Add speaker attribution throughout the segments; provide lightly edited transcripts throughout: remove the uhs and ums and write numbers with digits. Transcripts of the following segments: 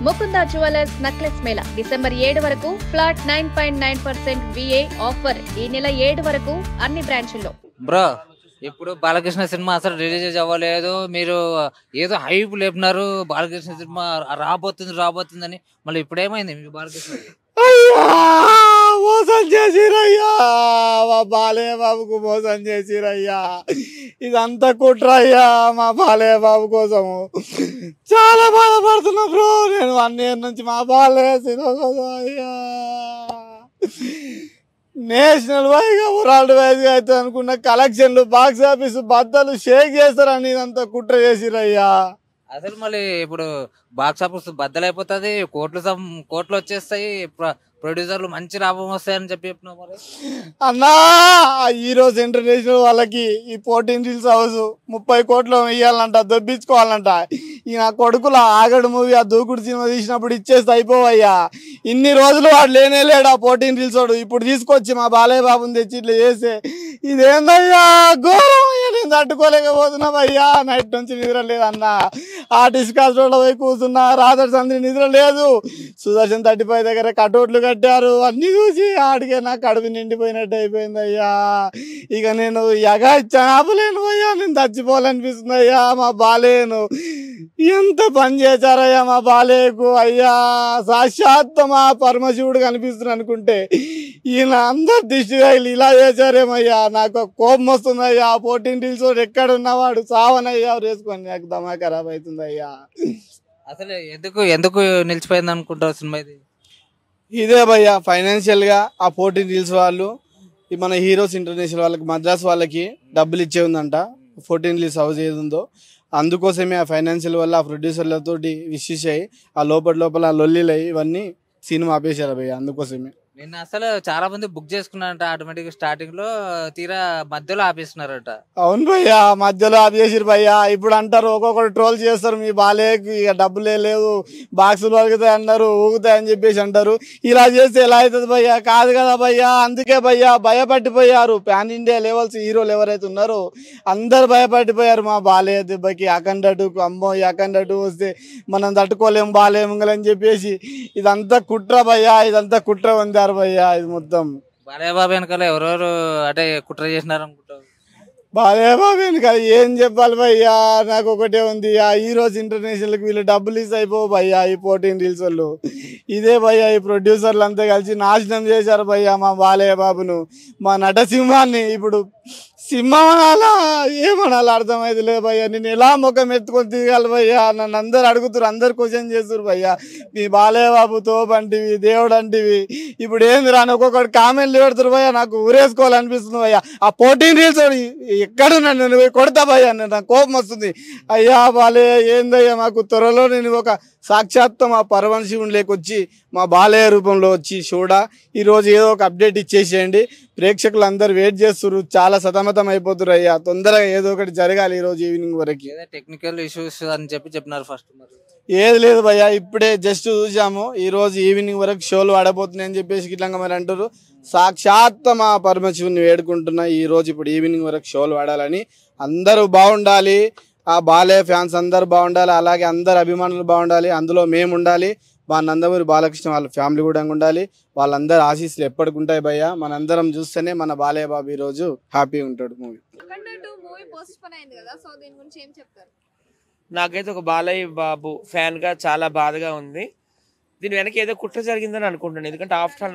Speaker 1: Mukunda jewellers necklace Mela December 7 వరకు flat 9.9% VA offer ఈ నెల 7 వరకు అన్ని బ్రాంచ్ల్లో.
Speaker 2: బ్రో ఇప్పుడు బాలకృష్ణ సినిమా అసలు రిలీజ్ అవ్వలేదు, మీరు ఏదో హైప్ లేపినారు బాలకృష్ణ సినిమా రాబోతుందని. మళ్ళీ ఇప్పుడు ఏమైంది మీకు బాలకృష్ణ?
Speaker 3: మోసం చేసిరయ్యా, మా బాలయ్య బాబుకు మోసం చేసిరయ్యా. ఇదంతా కుట్రయ్యా మా బాలయ్య బాబు కోసము. చాలా బాధపడుతున్నా బ్రో నేను 1 year నుంచి మా బాలయ్య సినిమా కోసం. అయ్యా నేషనల్ వైజ్గా వరల్డ్ వైజ్గా అయితే అనుకున్న కలెక్షన్లు బాక్స్ ఆఫీస్ బద్దలు షేక్ చేస్తారని ఇదంతా కుట్ర చేసిరయ్యా.
Speaker 2: అసలు మళ్ళీ ఇప్పుడు బాక్స్ ఆఫీస్ బద్దలైపోతుంది, కోట్లు వచ్చేస్తాయి, ప్రొడ్యూసర్లు మంచి లాభం వస్తాయని చెప్పినావు. మరి
Speaker 3: అన్నా హీరోస్ ఇంటర్నేషనల్ వాళ్ళకి ఈ 14 రీల్స్ హౌస్ 30 కోట్లు వేయాలంట, దొబ్బించుకోవాలంట. ఈ నా కొడుకుల ఆగడు మూవీ ఆ దూకుడు సినిమా తీసినప్పుడు ఇచ్చేస్తే అయిపోవయ్యా. ఇన్ని రోజులు వాడు లేడు ఆ 14 రీల్స్ వాడు. ఇప్పుడు తీసుకొచ్చి మా బాలయ్య బాబుని తెచ్చి ఇట్లా చేస్తే ఇదేందయ్యా ఘోరం. నేను తట్టుకోలేకపోతున్నామయ్యా. నైట్ నుంచి నిద్ర లేదన్నా. ఆర్టిస్ట్ కాస్ట్లో పోయి కూర్చున్నా, రాధర్ సంద్రి నిద్ర లేదు. సుదర్శన్ 35 దగ్గర కటౌట్లు కట్టారు. అన్ని చూసి ఆడికే నాకు కడుపు నిండిపోయినట్టు అయిపోయింది అయ్యా. ఇక నేను ఎగా ఆపలేను అయ్యా, నేను చచ్చిపోవాలనిపిస్తుంది అయ్యా. మా బాలేను ఎంత పని చేశారయ్యా మా బాలేకు అయ్యా. సాక్షాత్ మా పరమశివుడు కనిపిస్తుంది అనుకుంటే ఈయన అందరు దిష్టిగా ఇలా చేశారేమయ్యా. నాకు కోపం వస్తుంది అయ్యా. 14 రీల్స్ ఎక్కడ ఉన్నవాడు సావనయ్యా వేసుకొని నాకు దమా ఖరాబ్ అవుతుంది అయ్యా.
Speaker 2: అసలు ఎందుకు నిలిచిపోయింది అనుకుంటారు సినిమా?
Speaker 3: ఇదే భయ్యా ఫైనాన్షియల్ గా ఆ 14 రీల్స్ వాళ్ళు మన హీరోస్ ఇంటర్నేషనల్ వాళ్ళకి మద్రాస్ వాళ్ళకి డబ్బులు ఇచ్చే ఉందంట. 14 రీల్స్ హౌస్ ఏది ఉందో అందుకోసమే ఆ ఫైనాన్షియల్ వల్ల ఆ ప్రొడ్యూసర్లతోటి విషెస్ అయ్యి ఆ లోపల లొల్లిలు అయ్యి ఇవన్నీ సినిమా ఆపేశారు భయ్య. అందుకోసమే
Speaker 2: నిన్న అసలు చాలా మంది బుక్ చేసుకున్నారంట ఆటోమేటిక్ స్టార్టింగ్ లో, తీరా మధ్యలో ఆపేస్తున్నారట.
Speaker 3: అవును భయ్యా, మధ్యలో ఆపేసారు భయ్యా. ఇప్పుడు అంటారు ఒక్కొక్కరు ట్రోల్ చేస్తారు, మీ బాలేకు ఇక డబ్బులే లేవు, బాక్సులు వరుగుతాయి అన్నారు, ఊగుతాయని చెప్పేసి అంటారు. ఇలా చేస్తే ఎలా అవుతుంది భయ్యా? కాదు కదా భయ్యా. అందుకే భయ్యా భయపడిపోయారు. పాన్ ఇండియా లెవెల్స్ హీరోలు ఎవరైతే ఉన్నారో అందరు భయపడిపోయారు మా బాలయ్య దెబ్బకి. అఖండటు అమ్మో అఖండటు వస్తే మనం తట్టుకోలేము బాలేముంగలని చెప్పేసి ఇదంతా కుట్ర భయ్యా. ఇదంతా కుట్ర ఉంది భయ్యా. ఇది మొత్తం
Speaker 2: బాలయ్య బాబు వెనకాల ఎవరెవరు అంటే కుట్ర చేసినారు అనుకుంటావు?
Speaker 3: బాలయ్య బాబు వెనకాల ఏం చెప్పాలి భయ్యా? నాకు ఒకటే ఉంది, ఆ హీరోస్ ఇంటర్నేషనల్కి వీళ్ళు డబ్బులు ఇస్తే అయిపోవు భయ్యా. ఈ 14 రీల్స్ వాళ్ళు ఇదే భయ్యా. ఈ ప్రొడ్యూసర్లు అంతా కలిసి నాశనం చేశారు భయ్యా మా బాలయ్య బాబును, మా నటసింహాన్ని. ఇప్పుడు సింహం అనాలా ఏమనాలా అర్థమైతే లేదు భయ్యా. నేను ఎలా ముఖం ఎత్తుకొని తిరగాలి భయ్యా? నన్ను అందరు అడుగుతారు, అందరు క్వశ్చన్ చేస్తారు భయ్యా. మీ బాలయ్య బాబు తోపంటివి, దేవుడు అంటివి, ఇప్పుడు ఏంది రాని ఒక్కొక్కటి కామెంట్లు పెడతారు భయ్యా. నాకు ఊరేసుకోవాలనిపిస్తుంది భయ్యా. ఆ 14 రీల్స్ ఎక్కడ నన్ను కొడతా భయ్యా, నాకు కోపం వస్తుంది అయ్యా. బాలయ్య ఏందయ్యా, మాకు త్వరలో నేను ఒక సాక్షాత్ మా పరమశివుని లేకొచ్చి మా బాలయ్య రూపంలో వచ్చి చూడా ఈరోజు ఏదో ఒక అప్డేట్ ఇచ్చేసేయండి. ప్రేక్షకులు అందరు వెయిట్ చేస్తున్నారు, చాలా సతమతం అయిపోతున్నారు అయ్యా. తొందరగా ఏదో ఒకటి జరగాలి ఈరోజు ఈవినింగ్ వరకు.
Speaker 2: టెక్నికల్ ఇష్యూస్ అని చెప్పినారు ఫస్ట్.
Speaker 3: ఏది లేదు భయ్యా, ఇప్పుడే జస్ట్ చూసాము. ఈరోజు ఈవినింగ్ వరకు షోలు ఆడబోతున్నాయని చెప్పేసి ఇట్లా మరి అంటారు. సాక్షాత్ మా పరమశివుని వేడుకుంటున్నా ఈరోజు ఇప్పుడు ఈవినింగ్ వరకు షోలు ఆడాలని. అందరూ బాగుండాలి, ఆ బాలయ్య ఫ్యాన్స్ అందరు బాగుండాలి, అలాగే అందరు అభిమానులు బాగుండాలి, అందులో మేము ఉండాలి, మా నందమూరి బాలకృష్ణ వాళ్ళ ఫ్యామిలీ కూడా ఉండాలి. వాళ్ళందరూ ఆశీస్సులు ఎప్పటికి ఉంటాయి భయ్యా. మనందరం చూస్తేనే మన బాలయ్య బాబు ఈరోజు హ్యాపీగా ఉంటాడు. మూవీ
Speaker 4: నాకైతే ఒక బాలయ్య బాబు ఫ్యాన్ గా చాలా బాధగా ఉంది. దీని వెనక ఏదో కుట్ర జరిగిందని అనుకుంటున్నాను. ఎందుకంటే ఆఫ్టర్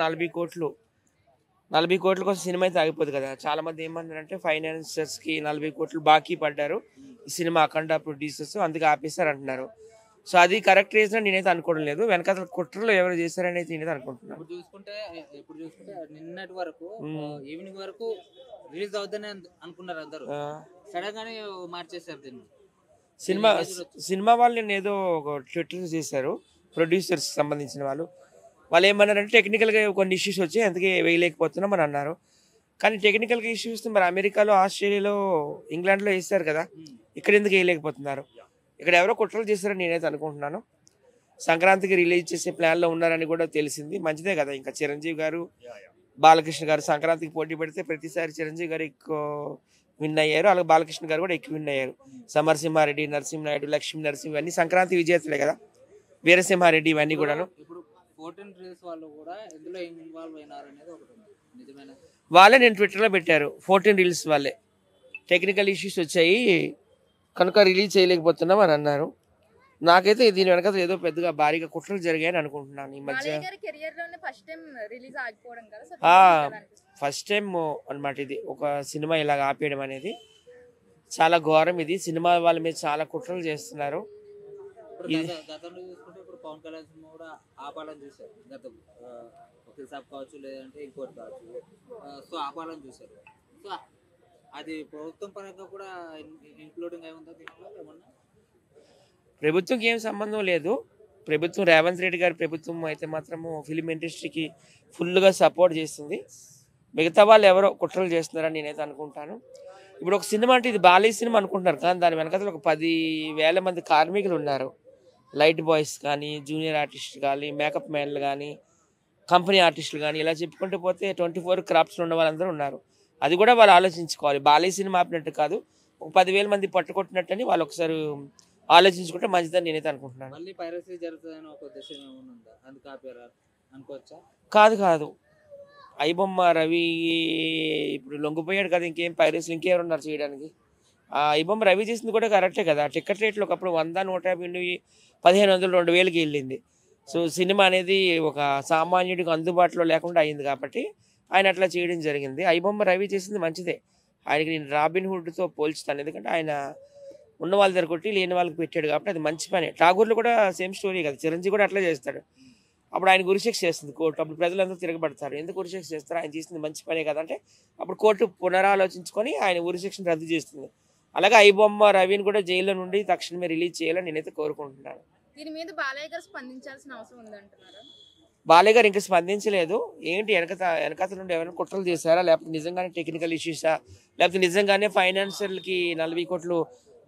Speaker 4: 40 కోట్ల కోసం సినిమా అయితే ఆగిపోదు కదా. చాలా మంది ఏమన్నారంటే ఫైనాన్సర్స్ కి 40 కోట్లు బాకీ పడ్డారు ఈ సినిమా అఖండ ప్రొడ్యూసర్స్, అందుకే ఆపేస్తారు అంటున్నారు. సో అది కరెక్ట్ రీజన్ నేనైతే అనుకోవడం లేదు. వెనకాల కుట్రలో ఎవరు చేశారని అయితే నేనైతే అనుకుంటున్నాను.
Speaker 2: ఇప్పుడు చూసుకుంటే నిన్నటి వరకు ఈవినింగ్ వరకు రిలీజ్ అవుతుందని అనుకున్నారు అందరూ, సడన్ గానే మార్చేశారు దీన్ని.
Speaker 4: సినిమా వాళ్ళు నేను ఏదో ఒక ట్విట్టర్ చేశారు, ప్రొడ్యూసర్స్ సంబంధించిన వాళ్ళు ఏమన్నారంటే టెక్నికల్గా కొన్ని ఇష్యూస్ వచ్చి అందుకే వేయలేకపోతున్నాం అని అన్నారు. కానీ టెక్నికల్గా ఇష్యూస్ మరి అమెరికాలో, ఆస్ట్రేలియాలో, ఇంగ్లాండ్లో వేస్తారు కదా, ఇక్కడ ఎందుకు వేయలేకపోతున్నారు? ఇక్కడ ఎవరో కుట్రలు చేస్తారని నేనైతే అనుకుంటున్నాను. సంక్రాంతికి రిలీజ్ చేసే ప్లాన్లో ఉన్నారని కూడా తెలిసింది. మంచిదే కదా. ఇంకా చిరంజీవి గారు, బాలకృష్ణ గారు సంక్రాంతికి పోటీ పెడితే ప్రతిసారి చిరంజీవి గారు ఎక్కువ విన్ అయ్యారు, అలాగే బాలకృష్ణ గారు కూడా ఎక్కువ విన్ అయ్యారు. సమరసింహారెడ్డి, నరసింహనాయుడు, లక్ష్మీ నరసింహ అన్ని సంక్రాంతి విజేతలే కదా. వీరసింహారెడ్డి ఇవన్నీ కూడాను.
Speaker 2: ఇప్పుడు 14 రీల్స్ వాళ్ళు కూడా ఎందులో ఇన్వాల్వ్ అయినారు అనేది ఒకటి ఉంది. నిజమైన
Speaker 4: వాళ్ళే నేను ట్విట్టర్లో పెట్టారు 14 రీల్స్ వాళ్ళే టెక్నికల్ ఇష్యూస్ వచ్చాయి కనుక రిలీజ్ చేయలేకపోతున్నాం అని అన్నారు. నాకైతే దీని వెనక ఏదో పెద్దగా భారీగా కుట్రలు జరిగాయని అనుకుంటున్నాను ఈ మధ్య. ఫస్ట్ టైం అన్నమాట ఇది ఒక సినిమా ఇలాగ ఆపేయడం అనేది చాలా ఘోరం. ఇది సినిమా వాళ్ళ మీద చాలా కుట్రలు చేస్తున్నారు.
Speaker 2: గతంలో చూసుకుంటే ఇప్పుడు పవన్ కళ్యాణ్ సినిమా కూడా ఆపాలని చూశారు. గతం వకీల్ సాబ్ కావచ్చు, లేదంటే ఇంకోటి కావచ్చు, సో ఆపాలని చూశారు. సో అది ప్రభుత్వం పరంగా కూడా ఇంక్లూడింగ్ అయి ఉందా దీంట్లో ఏమన్నా?
Speaker 4: ప్రభుత్వంకి ఏం సంబంధం లేదు. ప్రభుత్వం రేవంత్ రెడ్డి గారి ప్రభుత్వం అయితే మాత్రము ఫిలిం ఇండస్ట్రీకి ఫుల్గా సపోర్ట్ చేస్తుంది. మిగతా వాళ్ళు ఎవరో కుట్రలు చేస్తున్నారని నేనైతే అనుకుంటాను. ఇప్పుడు ఒక సినిమా అంటే ఇది బాలయ్య సినిమా అనుకుంటున్నారు, కానీ దాని వెనకాల ఒక 10,000 మంది కార్మికులు ఉన్నారు. లైట్ బాయ్స్ కానీ, జూనియర్ ఆర్టిస్ట్ కానీ, మేకప్ మ్యాన్లు కానీ, కంపెనీ ఆర్టిస్టులు కానీ, ఇలా చెప్పుకుంటూ పోతే 24 క్రాఫ్ట్స్లో ఉన్న వాళ్ళందరూ ఉన్నారు. అది కూడా వాళ్ళు ఆలోచించుకోవాలి. బాలయ్య సినిమా ఆపినట్టు కాదు, ఒక 10,000 మంది పట్టుకొట్టినట్టని వాళ్ళు ఒకసారి ఆలోచించుకుంటే మంచిదని నేనైతే అనుకుంటున్నాను.
Speaker 2: మళ్ళీ పైరసీ జరుగుతుందని ఒక ఉద్దేశం ఏమైనా ఉందా? అందుకు ఆపారా అనుకోవచ్చా?
Speaker 4: కాదు ఐబొమ్మ రవి ఇప్పుడు లొంగిపోయాడు కదా, ఇంకేం పైరసీలు ఇంకెవరున్నారు చేయడానికి? ఐబొమ్మ రవి చేసింది కూడా కరెక్టే కదా. టికెట్ రేట్లు ఒకప్పుడు 100, 150, 1500, 2000కి వెళ్ళింది. సో సినిమా అనేది ఒక సామాన్యుడికి అందుబాటులో లేకుండా అయింది కాబట్టి ఆయన అట్లా చేయడం జరిగింది. ఐబొమ్మ రవి చేసింది మంచిదే. ఆయనకి నేను రాబిన్ హుడ్తో పోల్చుతాను, ఎందుకంటే ఆయన ఉన్న వాళ్ళ దగ్గర కొట్టి లేని వాళ్ళకి పెట్టాడు కాబట్టి అది మంచి పని. ఠాగూర్లో కూడా సేమ్ స్టోరీ కదా, చిరంజీవి కూడా అట్లా చేస్తాడు. అప్పుడు ఆయన ఉరిశిక్ష చేస్తుంది కోర్టు. అప్పుడు ప్రజలందరూ తిరగబడతారు, ఎందుకు ఉరిశిక్ష చేస్తారు, ఆయన చేసింది మంచి పనే కదా అంటే అప్పుడు కోర్టు పునరాలోచించుకొని ఆయన ఉరిశిక్షను రద్దు చేస్తుంది. అలాగే ఐబొమ్మ రవిని కూడా జైల్లో నుండి తక్షణమే రిలీజ్ చేయాలని నేనైతే కోరుకుంటున్నాను.
Speaker 1: దీని మీద బాలయ్య గారు స్పందించాల్సిన అవసరం ఉందంటున్నారా?
Speaker 4: బాలయ్య గారు ఇంకా స్పందించలేదు. ఏంటి వెనకత నుండి ఎవరైనా కుట్రలు చేశారా, లేకపోతే నిజంగానే టెక్నికల్ ఇష్యూసా, లేకపోతే నిజంగానే ఫైనాన్షియల్కి 40 కోట్లు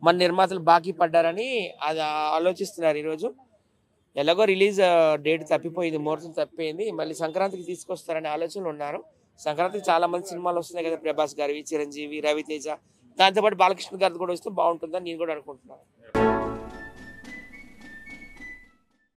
Speaker 4: మన నిర్మాతలు బాకీ పడ్డారని అది ఆలోచిస్తున్నారు ఈరోజు. ఎలాగో రిలీజ్ డేట్ తప్పిపోయింది, ముహూర్తం తప్పిపోయింది, మళ్ళీ సంక్రాంతికి తీసుకొస్తారనే ఆలోచనలు ఉన్నారు. సంక్రాంతికి చాలా మంది సినిమాలు వస్తున్నాయి కదా, ప్రభాస్ గారివి, చిరంజీవి, రవితేజ, దాంతోపాటు బాలకృష్ణ గారిది కూడా వస్తే బాగుంటుందని నేను కూడా అనుకుంటున్నాను.